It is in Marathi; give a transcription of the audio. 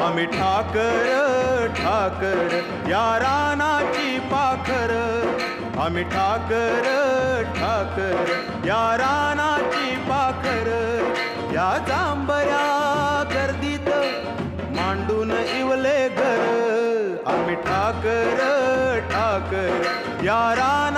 आम्ही ठाकर ठाकर या रानाची पाखर, आम्ही ठाकर ठाकर या रानाची पाखर, या जांभया गर्दीत मांडून इवले घर, आम्ही ठाकर ठाकर या रानाची